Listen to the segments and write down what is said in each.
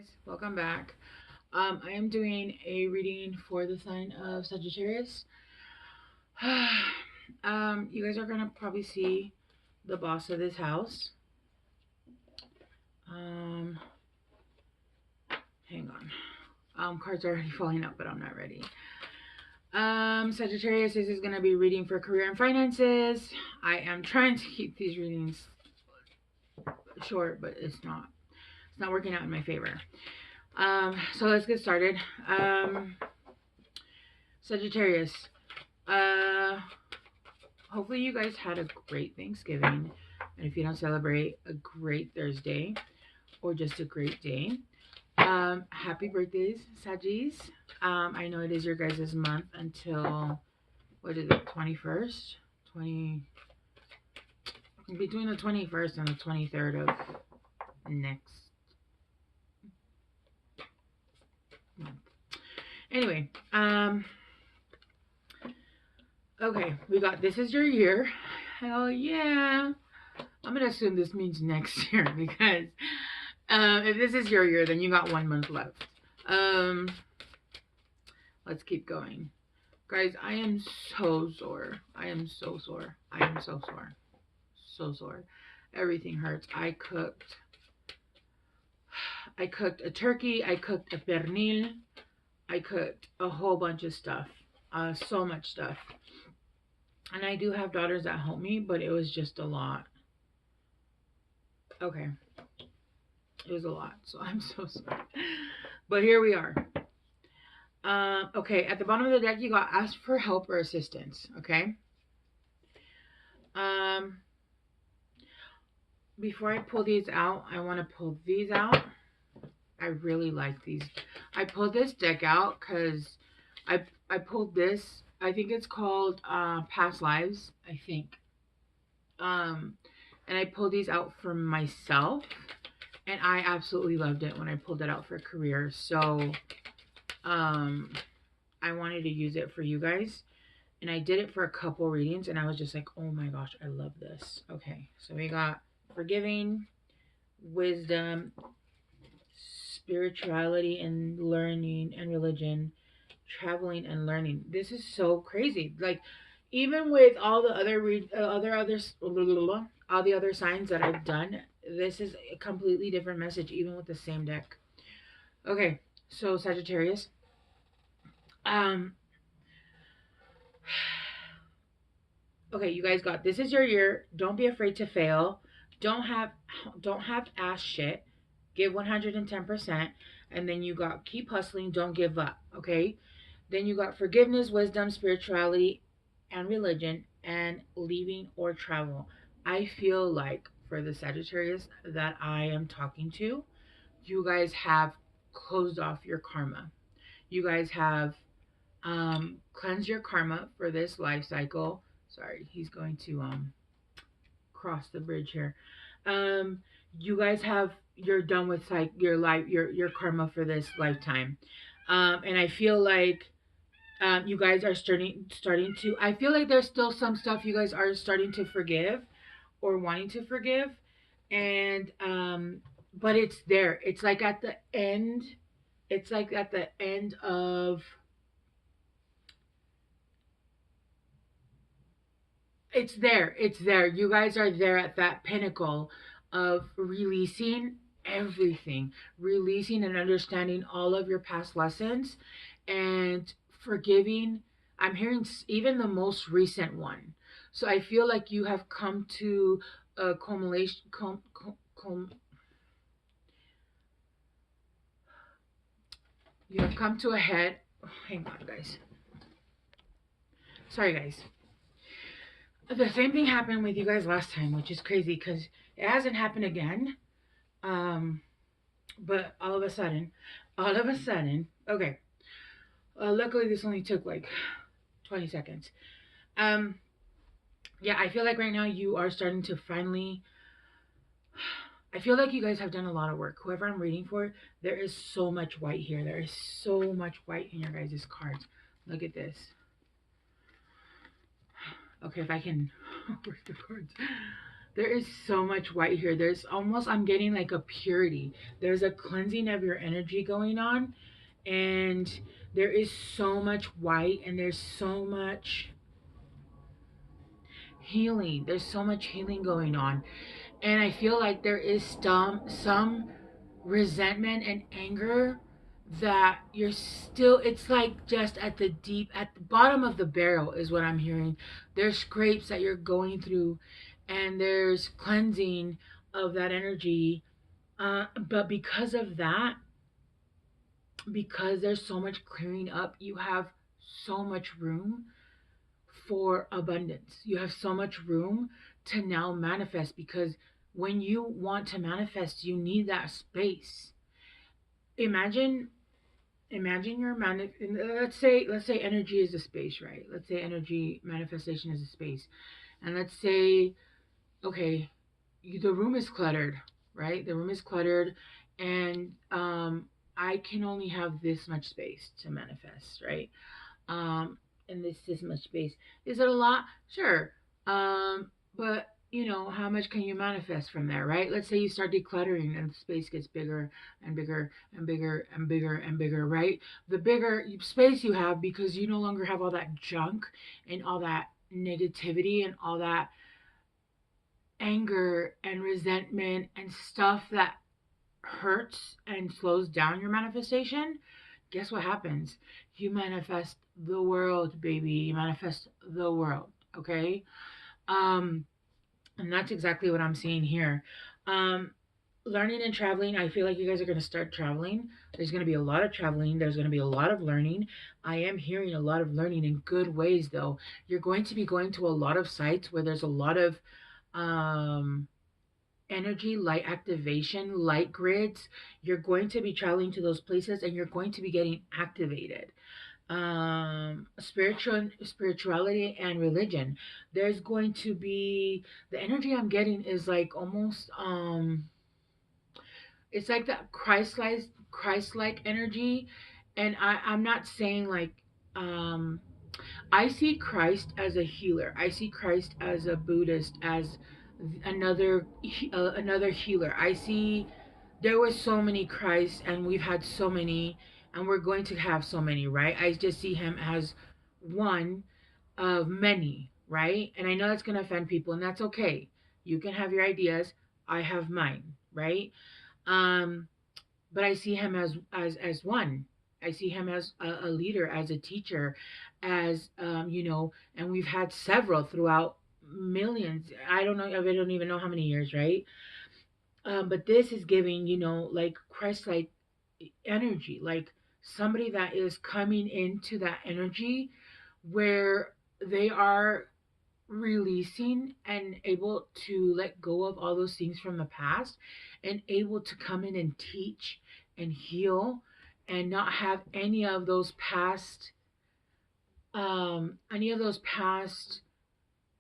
Guys, welcome back. I am doing a reading for the sign of Sagittarius. You guys are gonna probably see the boss of this house. Um, Hang on. Cards are already falling out, but I'm not ready. Sagittarius, this is gonna be reading for career and finances. I am trying to keep these readings short, but it's not working out in my favor. So let's get started. Sagittarius, hopefully you guys had a great Thanksgiving, and if you don't celebrate, a great Thursday or just a great day. Happy birthdays, Saggies. I know it is your guys' month until, what is it, 21st? Between the 21st and the 23rd of next month. Anyway, okay, we got this is your year. Hell yeah. I'm gonna assume this means next year because if this is your year, then you got 1 month left. Let's keep going. Guys, I am so sore. I am so sore. I am so sore. So sore. Everything hurts. I cooked a turkey. I cooked a pernil. I cooked a whole bunch of stuff. So much stuff. And I do have daughters that help me, but it was just a lot. Okay. It was a lot. So I'm so sorry. But here we are. Okay, at the bottom of the deck, you got ask for help or assistance. Okay. Before I pull these out, I want to pull these out. I really like these. I pulled this deck out because I pulled this. I think it's called Past Lives, I think. And I pulled these out for myself, and I absolutely loved it when I pulled it out for career. So I wanted to use it for you guys, and I did it for a couple readings, and I was just like, oh my gosh, I love this. Okay, so we got forgiving, wisdom, spirituality and learning and religion, traveling and learning. This is so crazy. Like, even with all the other all the other signs that I've done, this is a completely different message, even with the same deck. Okay, so Sagittarius. Okay, you guys got this is your year. Don't be afraid to fail. Don't have ass shit. Give 110%. And then you got keep hustling, don't give up. Okay? Then you got forgiveness, wisdom, spirituality, and religion, and leaving or travel. I feel like for the Sagittarius that I am talking to, you guys have closed off your karma. You guys have cleansed your karma for this life cycle. Sorry, he's going to cross the bridge here. You guys have you're done with like your life your karma for this lifetime. And I feel like you guys are starting to I feel like there's still some stuff you guys are starting to forgive or wanting to forgive, and but it's there. It's like at the end. It's like at the end of it's there. It's there. You guys are there at that pinnacle of releasing everything, releasing and understanding all of your past lessons and forgiving. I'm hearing even the most recent one. So I feel like you have come to a culmination. You have come to a head. Oh, hang on, guys. Sorry, guys. The same thing happened with you guys last time, which is crazy because it hasn't happened again. But all of a sudden, okay. Luckily, this only took like 20 seconds. Yeah, I feel like right now you are starting to finally. I feel like you guys have done a lot of work. Whoever I'm reading for, there is so much white here. There is so much white in your guys' cards. Look at this. Okay, if I can work the cards. There is so much white here. There's almost, I'm getting like a purity. There's a cleansing of your energy going on. And there is so much white, and there's so much healing. There's so much healing going on. And I feel like there is some resentment and anger that you're still, it's like just at the deep, at the bottom of the barrel is what I'm hearing. There's scrapes that you're going through, and there's cleansing of that energy. But because of that, because there's so much clearing up, you have so much room for abundance. You have so much room to now manifest, because when you want to manifest, you need that space. Imagine your let's say energy is a space, right? Let's say energy manifestation is a space. And let's say, okay, the room is cluttered, right? The room is cluttered, and I can only have this much space to manifest, right? And this much space. Is it a lot? Sure. But how much can you manifest from there, right? Let's say you start decluttering and the space gets bigger and bigger and bigger and bigger and bigger, right? The bigger space you have, because you no longer have all that junk and all that negativity and all that anger and resentment and stuff that hurts and slows down your manifestation. Guess what happens? You manifest the world, baby. You manifest the world. Okay. Um, and that's exactly what I'm seeing here. Um, Learning and traveling. I feel like you guys are going to start traveling. There's going to be a lot of traveling. There's going to be a lot of learning. I am hearing a lot of learning in good ways, though. You're going to be going to a lot of sites where there's a lot of um, energy, light activation, light grids. You're going to be traveling to those places, and you're going to be getting activated. Spirituality and religion. There's going to be, the energy I'm getting is like almost it's like that Christ-like energy. And I'm not saying like um I see Christ as a healer. I see Christ as a Buddhist, as another healer. I see there were so many Christs, and we've had so many, and we're going to have so many, right? I just see him as one of many, right? And I know that's going to offend people, and that's okay. You can have your ideas. I have mine, right? Um, but I see him as one. I see him as a leader, as a teacher, as and we've had several throughout millions. I don't know. I don't even know how many years, right? But this is giving, like Christ-like energy, like somebody that is coming into that energy where they are releasing and able to let go of all those things from the past, and able to come in and teach and heal, and not have any of those past,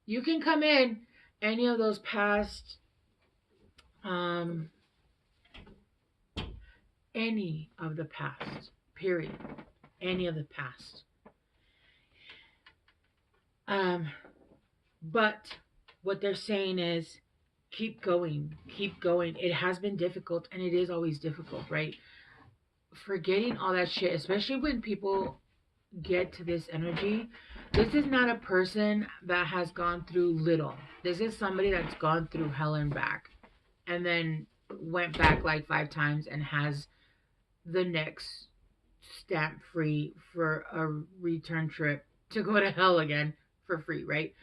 you can come in, any of those past, um any of the past, period, any of the past. um but what they're saying is, keep going, keep going. It has been difficult, and it is always difficult, right? Forgetting all that shit, especially when people get to this energy. This is not a person that has gone through little. This is somebody that's gone through hell and back, and then went back like 5 times, and has the next stamp free for a return trip to go to hell again for free, right?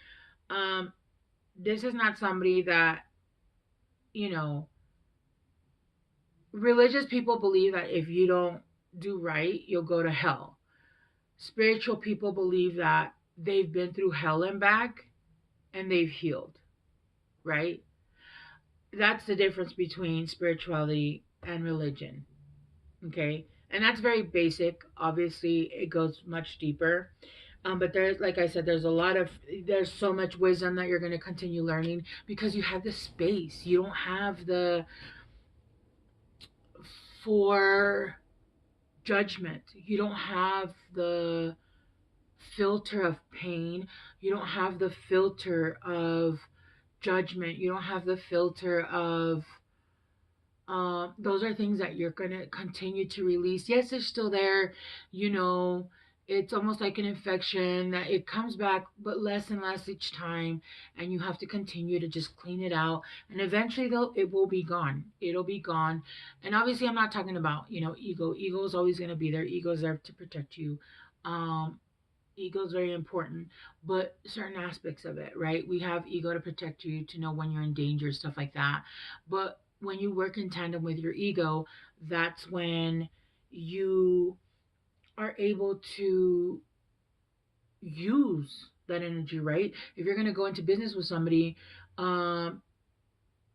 Um, this is not somebody that, you know, religious people believe that if you don't do right, you'll go to hell. Spiritual people believe that they've been through hell and back, and they've healed, right? That's the difference between spirituality and religion, okay? And that's very basic. Obviously, it goes much deeper. But there's, like I said, there's so much wisdom that you're going to continue learning, because you have the space. You don't have the for judgment. You don't have the filter of pain. You don't have the filter of judgment. You don't have the filter of, those are things that you're going to continue to release. Yes, it's still there. You know, it's almost like an infection that it comes back, but less and less each time. And you have to continue to just clean it out. And eventually, though, it will be gone. It'll be gone. And obviously, I'm not talking about, ego. Ego is always going to be there. Ego is there to protect you. Um, Ego is very important, but certain aspects of it, right? We have ego to protect you, to know when you're in danger, stuff like that. But when you work in tandem with your ego, that's when you are able to use that energy, right? If you're going to go into business with somebody, um,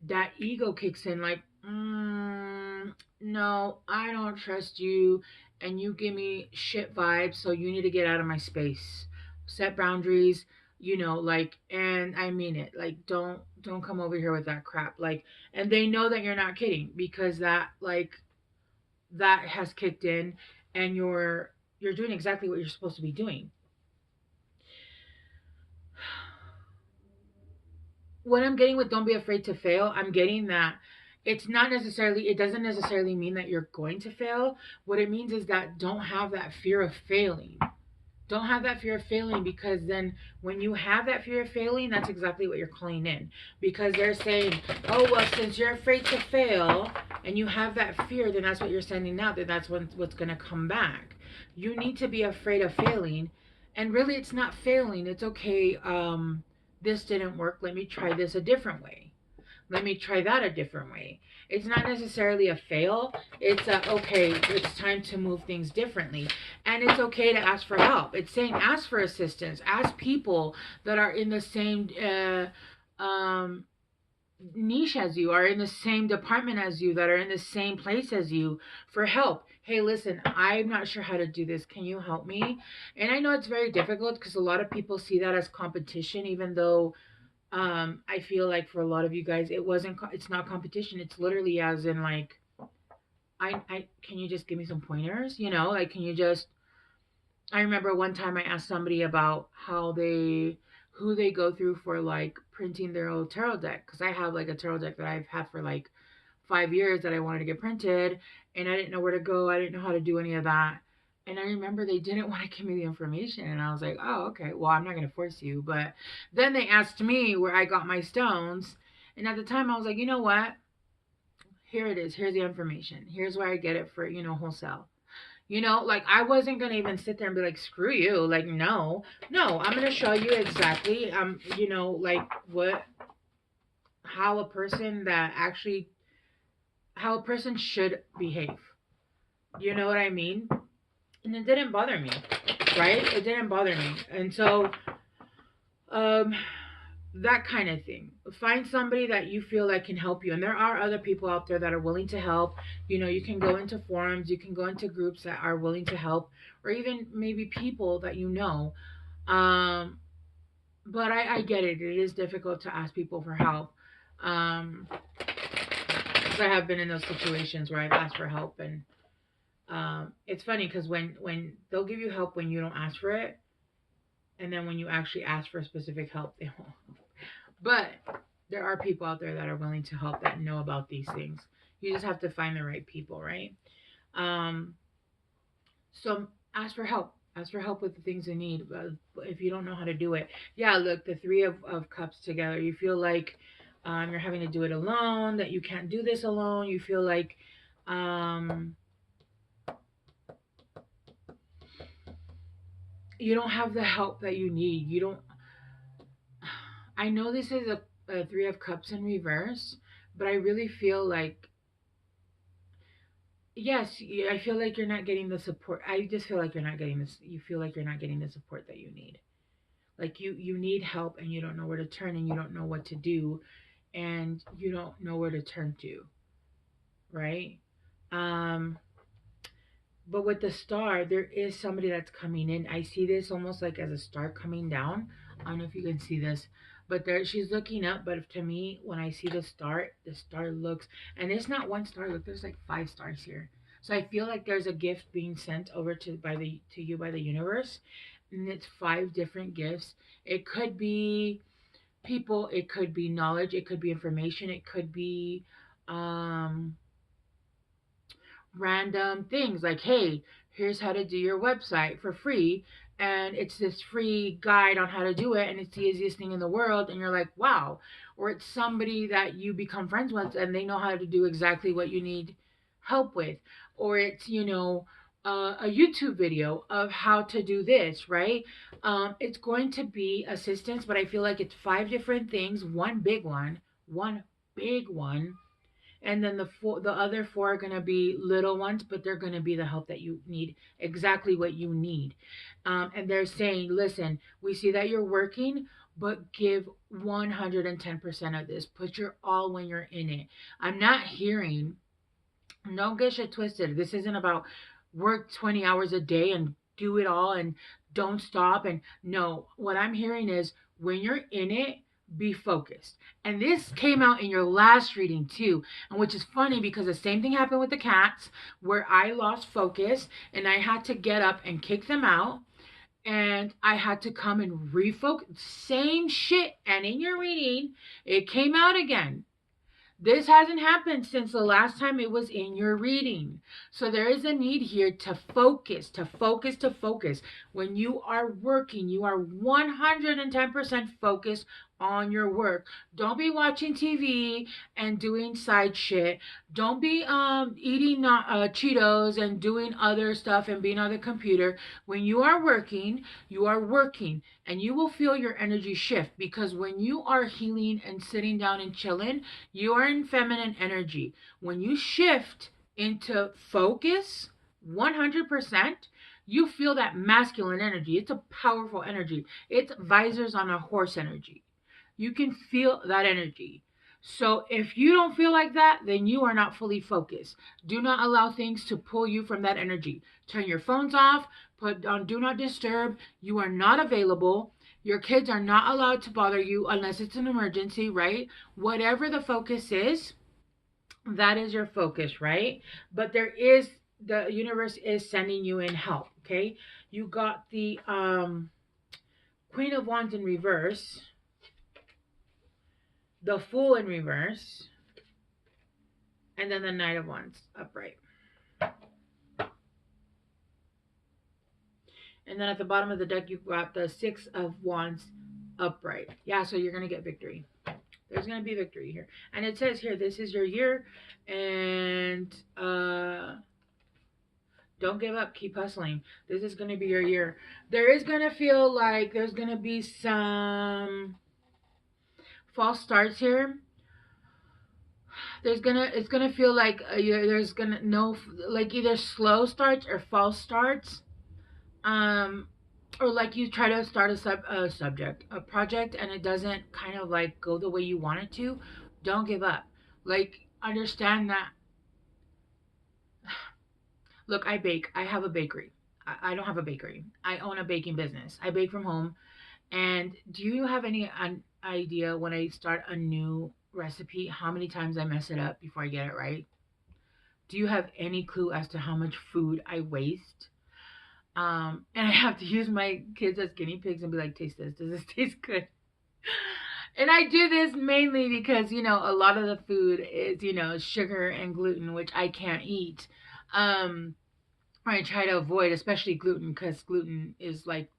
that ego kicks in like, no, I don't trust you, and you give me shit vibes, so you need to get out of my space. Set boundaries, like, and I mean it. Like, don't come over here with that crap. Like, and they know that you're not kidding, because that has kicked in, and you're doing exactly what you're supposed to be doing. What I'm getting with don't be afraid to fail, I'm getting that it doesn't necessarily mean that you're going to fail. What it means is that don't have that fear of failing. Don't have that fear of failing, because then when you have that fear of failing, that's exactly what you're calling in. Because they're saying, oh, well, since you're afraid to fail and you have that fear, then that's what you're sending out, that that's what's going to come back. You need to be afraid of failing. And really, it's not failing. It's okay. This didn't work. Let me try this a different way. Let me try that a different way. It's not necessarily a fail. It's okay, it's time to move things differently. And it's okay to ask for help. It's saying ask for assistance. Ask people that are in the same niche as you, are in the same department as you, that are in the same place as you, for help. Hey, listen, I'm not sure how to do this. Can you help me? And I know it's very difficult, because a lot of people see that as competition, even though I feel like for a lot of you guys, it's not competition. It's literally as in like, I can you just give me some pointers? Like, can you just, I remember one time I asked somebody about who they go through for like printing their old tarot deck. Cause I have like a tarot deck that I've had for like 5 years that I wanted to get printed, and I didn't know where to go. I didn't know how to do any of that. And I remember they didn't want to give me the information. And I was like, oh, okay, well, I'm not going to force you. But then they asked me where I got my stones. And at the time, I was like, you know what? Here it is. Here's the information. Here's where I get it for, wholesale. Like, I wasn't going to even sit there and be like, screw you. Like, no. No, I'm going to show you exactly, like how a person that actually, how a person should behave. You know what I mean? And it didn't bother me, right? It didn't bother me. And so, um, that kind of thing. Find somebody that you feel like can help you. And there are other people out there that are willing to help. You can go into forums, you can go into groups that are willing to help, or even maybe people that you know. Um, but I get it. It is difficult to ask people for help. Um, 'Cause I have been in those situations where I've asked for help, and it's funny because when they'll give you help when you don't ask for it, and then when you actually ask for specific help, they won't. But there are people out there that are willing to help, that know about these things. You just have to find the right people, right? Um, so ask for help. Ask for help with the things you need. If you don't know how to do it, yeah. Look, the three of cups together. You feel like you're having to do it alone. That you can't do this alone. You feel like um, you don't have the help that you need. You don't. I know this is a three of cups in reverse, but I really feel like, yes, I feel like you're not getting the support. I just feel like you're not getting this. You feel like you're not getting the support that you need. Like, you need help, and you don't know where to turn, and you don't know what to do, and you don't know where to turn to, right? Um, but with the star, there is somebody that's coming in. I see this almost like as a star coming down. I don't know if you can see this, but there she's looking up. But to me, when I see the star looks, and it's not one star. Look, there's like 5 stars here. So I feel like there's a gift being sent over to you by the universe, and it's 5 different gifts. It could be people, it could be knowledge, it could be information, it could be um random things like, hey, here's how to do your website for free. And it's this free guide on how to do it. And it's the easiest thing in the world. And you're like, wow. Or it's somebody that you become friends with and they know how to do exactly what you need help with. Or it's, a YouTube video of how to do this, right? It's going to be assistance, but I feel like it's five different things, one big one, and then the other four are going to be little ones, but they're going to be the help that you need, exactly what you need. And they're saying, listen, we see that you're working, but give 110% of this. Put your all when you're in it. I'm not hearing, don't get shit twisted, this isn't about work 20 hours a day and do it all and don't stop. And no, what I'm hearing is when you're in it, be focused. And this came out in your last reading too. And which is funny because the same thing happened with the cats where I lost focus and I had to get up and kick them out. And I had to come and refocus. Same shit. And in your reading, it came out again. This hasn't happened since the last time it was in your reading. So there is a need here to focus, to focus, to focus. When you are working, you are 110% focused on your work. Don't be watching TV and doing side shit. Don't be eating Cheetos and doing other stuff and being on the computer. When you are working, and you will feel your energy shift because when you are healing and sitting down and chilling, you are in feminine energy. When you shift into focus 100%, you feel that masculine energy. It's a powerful energy. It's visors on a horse energy. You can feel that energy. So if you don't feel like that, then you are not fully focused. Do not allow things to pull you from that energy. Turn your phones off, put on do not disturb. You are not available. Your kids are not allowed to bother you unless it's an emergency, right? Whatever the focus is, that is your focus, right? But the universe is sending you in help, okay? You got the Queen of Wands in reverse, the Fool in reverse, and then the Knight of Wands upright. And then at the bottom of the deck, you've got the Six of Wands upright. Yeah, so you're going to get victory. There's going to be victory here. And it says here, this is your year. And don't give up. Keep hustling. This is going to be your year. There is going to feel like there's going to be some false starts here. It's gonna feel like there's gonna no like either slow starts or false starts, or like you try to start a project and it doesn't kind of like go the way you want it to. Don't give up. Like understand that. Look, I bake. I have a bakery. I don't have a bakery. I own a baking business. I bake from home. And do you have any idea when I start a new recipe, how many times I mess it up before I get it right? Do you have any clue as to how much food I waste? And I have to use my kids as guinea pigs and be like, taste this. Does this taste good? And I do this mainly because, a lot of the food is, sugar and gluten, which I can't eat. I try to avoid, especially gluten, because gluten is like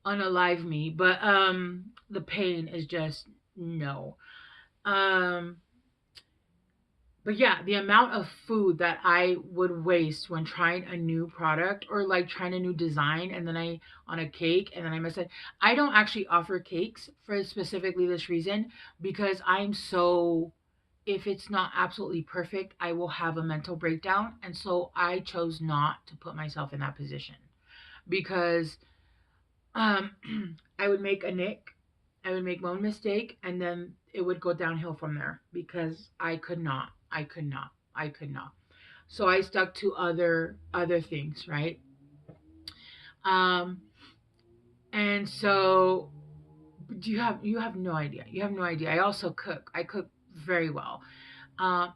unalive me. But the pain is just no. But yeah, the amount of food that I would waste when trying a new product or like trying a new design and then on a cake and then I mess it. I don't actually offer cakes for specifically this reason because if it's not absolutely perfect, I will have a mental breakdown. And so I chose not to put myself in that position because I would make a nick, I would make one mistake, and then it would go downhill from there because I could not. So I stuck to other things, right? And so you have no idea. You have no idea. I also cook. I cook very well.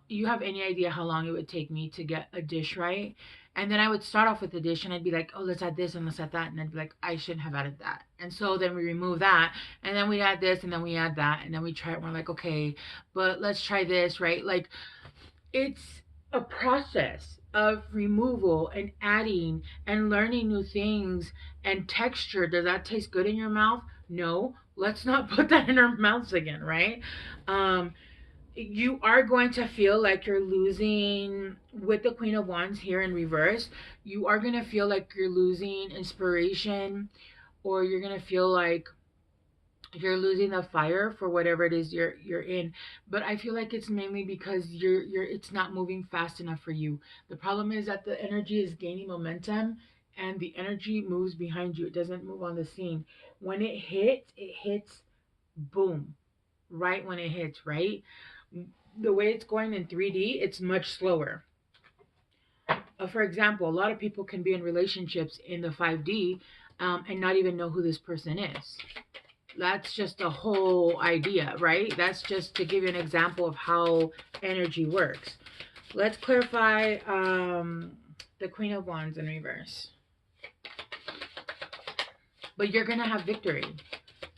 You have any idea how long it would take me to get a dish right? And then I would start off with the dish and I'd be like, oh, let's add this and let's add that. And I'd be like, I shouldn't have added that. And so then we remove that and then we add this and then we add that. And then we try it. We're like, okay, but let's try this, right? Like, it's a process of removal and adding and learning new things and texture. Does that taste good in your mouth? No. Let's not put that in our mouths again, right? Um, you are going to feel like you're losing with the Queen of Wands here in reverse. You are going to feel like you're losing inspiration, or you're going to feel like you're losing the fire for whatever it is you're in. But I feel like it's mainly because you're it's not moving fast enough for you. The problem is that the energy is gaining momentum and the energy moves behind you. It doesn't move on the scene. When it hits boom, right when it hits, right? The way it's going in 3D, it's much slower. For example, a lot of people can be in relationships in the 5D, and not even know who this person is. That's just a whole idea, right? That's just to give you an example of how energy works. Let's clarify the Queen of Wands in reverse. But you're going to have victory.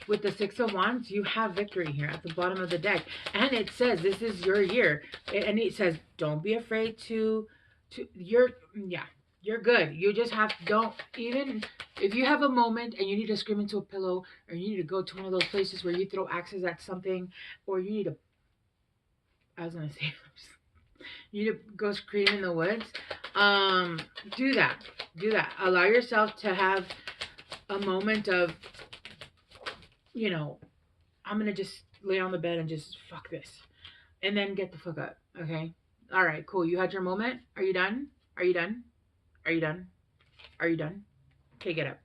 With the Six of Wands, you have victory here at the bottom of the deck. And it says this is your year. And it says don't be afraid to you're good. You just have don't even if you have a moment and you need to scream into a pillow, or you need to go to one of those places where you throw axes at something, or you need to I was gonna say you need to go scream in the woods. Do that. Do that. Allow yourself to have a moment of, you know, I'm gonna just lay on the bed and just fuck this. And then get the fuck up. Okay? Alright, cool. You had your moment? Are you done? Are you done? Are you done? Are you done? Okay, get up.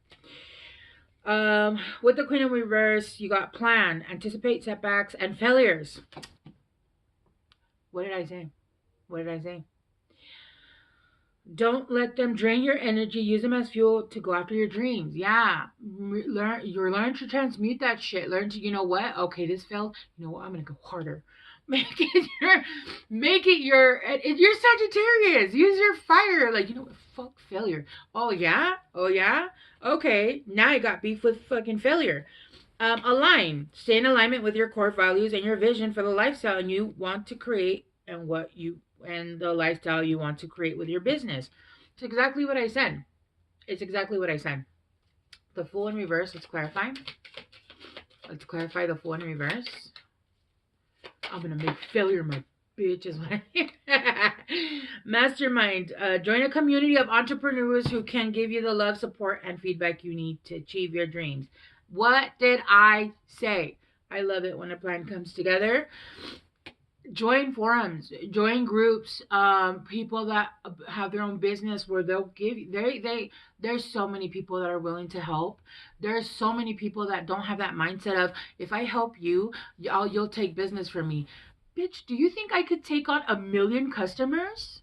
With the Queen of Reverse, you got plan, anticipate setbacks, and failures. What did I say? What did I say? Don't let them drain your energy. Use them as fuel to go after your dreams. Yeah. Learn to transmute that shit. Learn to, you know what? Okay, this failed. You know what? I'm gonna go harder. Make it your you're Sagittarius. Use your fire. Like, you know what? Fuck failure. Oh yeah? Oh yeah? Okay. Now I got beef with fucking failure. Align. Stay in alignment with your core values and your vision for the lifestyle and you want to create and the lifestyle you want to create with your business. It's exactly what I said. It's exactly what I said. The Fool in reverse, let's clarify. Let's clarify the Fool in reverse. I'm going to make failure my bitch is what I Mastermind. Join a community of entrepreneurs who can give you the love, support, and feedback you need to achieve your dreams. What did I say? I love it when a plan comes together. Join forums, join groups, people that have their own business where they'll give you, there's so many people that are willing to help. There's so many people that don't have that mindset of, if I help you, you'll take business from me. Bitch, do you think I could take on 1 million customers?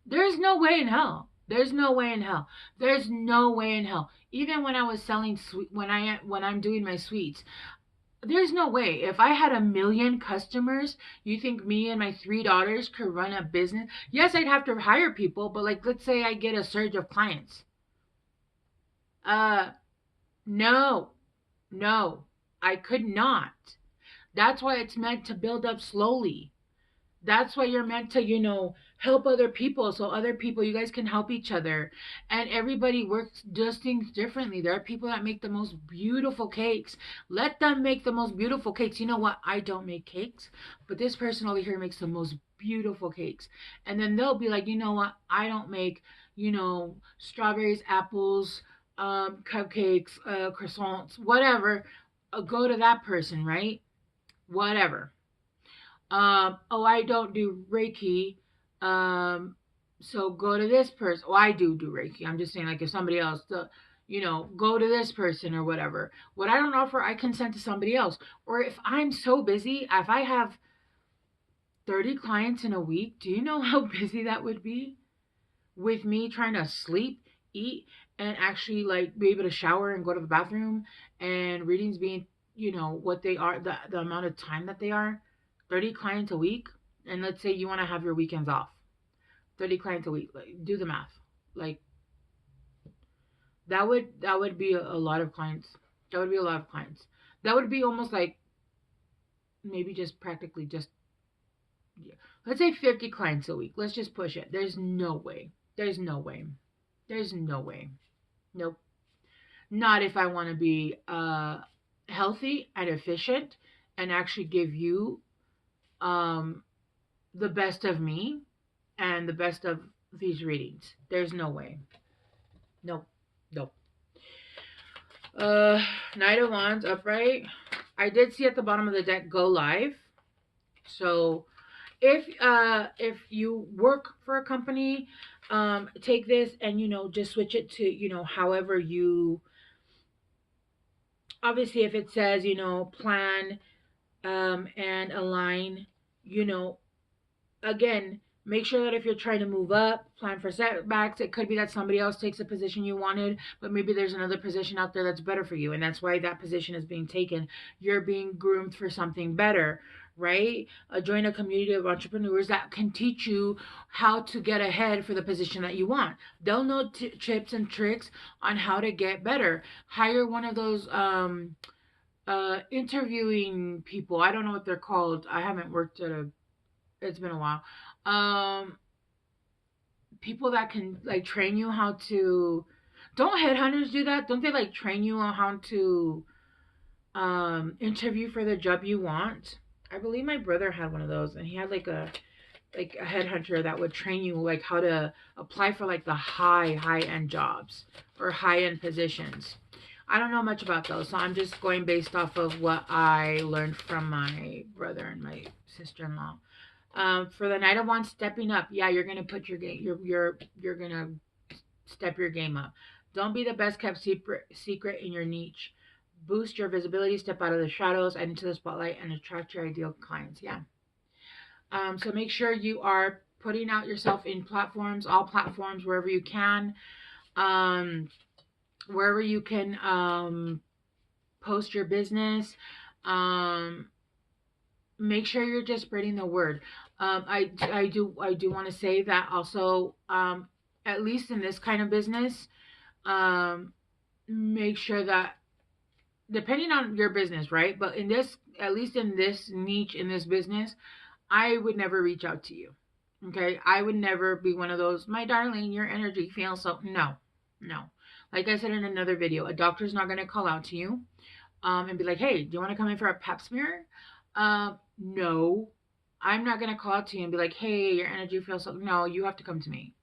There's no way in hell. There's no way in hell. There's no way in hell. Even when I was selling when I'm doing my sweets, there's no way. If I had 1 million customers, you think me and my 3 daughters could run a business? Yes, I'd have to hire people, but like, let's say I get a surge of clients. No, I could not. That's why it's meant to build up slowly. That's why you're meant to, help other people. So other people, you guys can help each other. And everybody does things differently. There are people that make the most beautiful cakes. Let them make the most beautiful cakes. You know what? I don't make cakes, but this person over here makes the most beautiful cakes. And then they'll be like, you know what? I don't make, strawberries, apples, cupcakes, croissants, whatever. Go to that person, right? Whatever. Oh, I don't do Reiki. So go to this person. Oh, I do Reiki. I'm just saying, like, if somebody else, go to this person or whatever. What I don't offer, I can send to somebody else. Or if I'm so busy, if I have 30 clients in a week, do you know how busy that would be? With me trying to sleep, eat, and actually, like, be able to shower and go to the bathroom, and readings being, what they are, the amount of time that they are. 30 clients a week? And let's say you want to have your weekends off. 30 clients a week. Like, do the math. Like, that would be a lot of clients. That would be a lot of clients. That would be almost like maybe just practically just, yeah. Let's say 50 clients a week. Let's just push it. There's no way. There's no way. There's no way. Nope. Not if I want to be healthy and efficient and actually give you um, the best of me and the best of these readings. There's no way. Nope. Nope. Knight of Wands upright. I did see at the bottom of the deck go live. So if you work for a company, take this and just switch it to however you, obviously if it says plan and align, you know again, make sure that if you're trying to move up, plan for setbacks. It could be that somebody else takes a position you wanted, but maybe there's another position out there that's better for you, and that's why that position is being taken. You're being groomed for something better, right? Join a community of entrepreneurs that can teach you how to get ahead for the position that you want. They'll know tips and tricks on how to get better. Hire one of those interviewing people. I don't know what they're called. I haven't worked at a it's been a while. Um, People that can like train you how to. Don't headhunters do that? Don't they like train you on how to interview for the job you want? I believe my brother had one of those, and he had like a headhunter that would train you like how to apply for like the high end jobs or high end positions. I don't know much about those, so I'm just going based off of what I learned from my brother and my sister-in-law. For the Knight of Wands stepping up, yeah, you're gonna put your game, you're gonna step your game up. Don't be the best kept secret in your niche. Boost your visibility, step out of the shadows and into the spotlight, and attract your ideal clients. Yeah. So make sure you are putting out yourself in platforms, all platforms, wherever you can, um, wherever you can post your business. Um, Make sure you're just spreading the word. I do want to say that also, at least in this kind of business, make sure that depending on your business, right? But in this, at least in this niche, in this business, I would never reach out to you. Okay, I would never be one of those, my darling, your energy feels so. No, no. Like I said in another video, a doctor's not going to call out to you and be like, hey, do you want to come in for a pap smear? No, I'm not going to call out to you and be like, hey, your energy feels so. No, you have to come to me.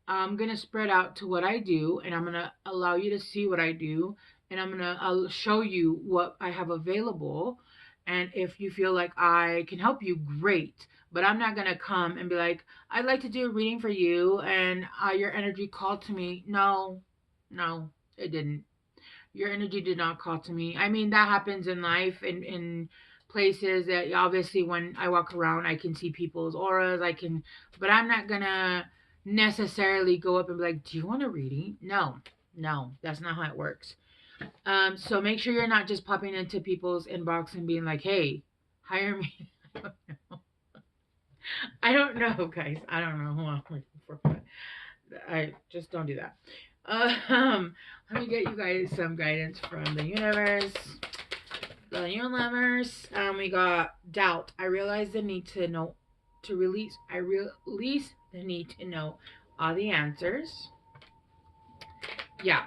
I'm going to spread out to what I do, and I'm going to allow you to see what I do, and I'll show you what I have available. And if you feel like I can help you, great. But I'm not going to come and be like, I'd like to do a reading for you, and your energy called to me. No, no, it didn't. Your energy did not call to me. I mean, that happens in life, in places that obviously when I walk around, I can see people's auras. But I'm not gonna necessarily go up and be like, "Do you want a reading?" No, no, that's not how it works. So make sure you're not just popping into people's inbox and being like, "Hey, hire me." I don't know, guys. I don't know who I'm looking for, but I just don't do that. Let me get you guys some guidance from the universe. The universe. We got doubt. I realize the need to know, to release. I release the need to know all the answers. Yeah.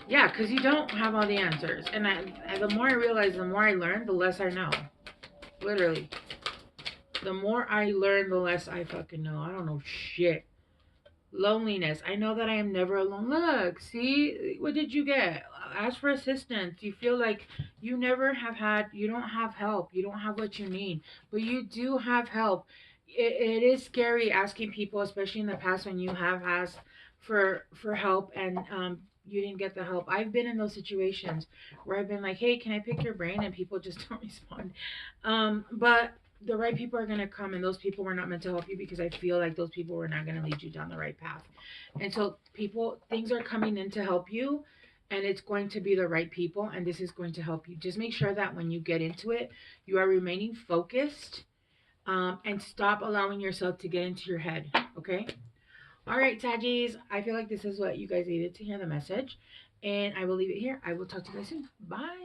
Yeah, because you don't have all the answers. And the more I realize, the more I learn, the less I know. Literally. The more I learn, the less I fucking know. I don't know shit. Loneliness. I know that I am never alone. Look, see, what did you get? Ask for assistance. You feel like you don't have help. You don't have what you need, but you do have help. It is scary asking people, especially in the past when you have asked for help and you didn't get the help. I've been in those situations where I've been like, hey, can I pick your brain? And people just don't respond. But the right people are going to come, and those people were not meant to help you because I feel like those people were not going to lead you down the right path. And so things are coming in to help you, and it's going to be the right people, and this is going to help you. Just make sure that when you get into it, you are remaining focused And stop allowing yourself to get into your head. Okay. All right, Saggies. I feel like this is what you guys needed to hear, the message. And I will leave it here. I will talk to you guys soon. Bye.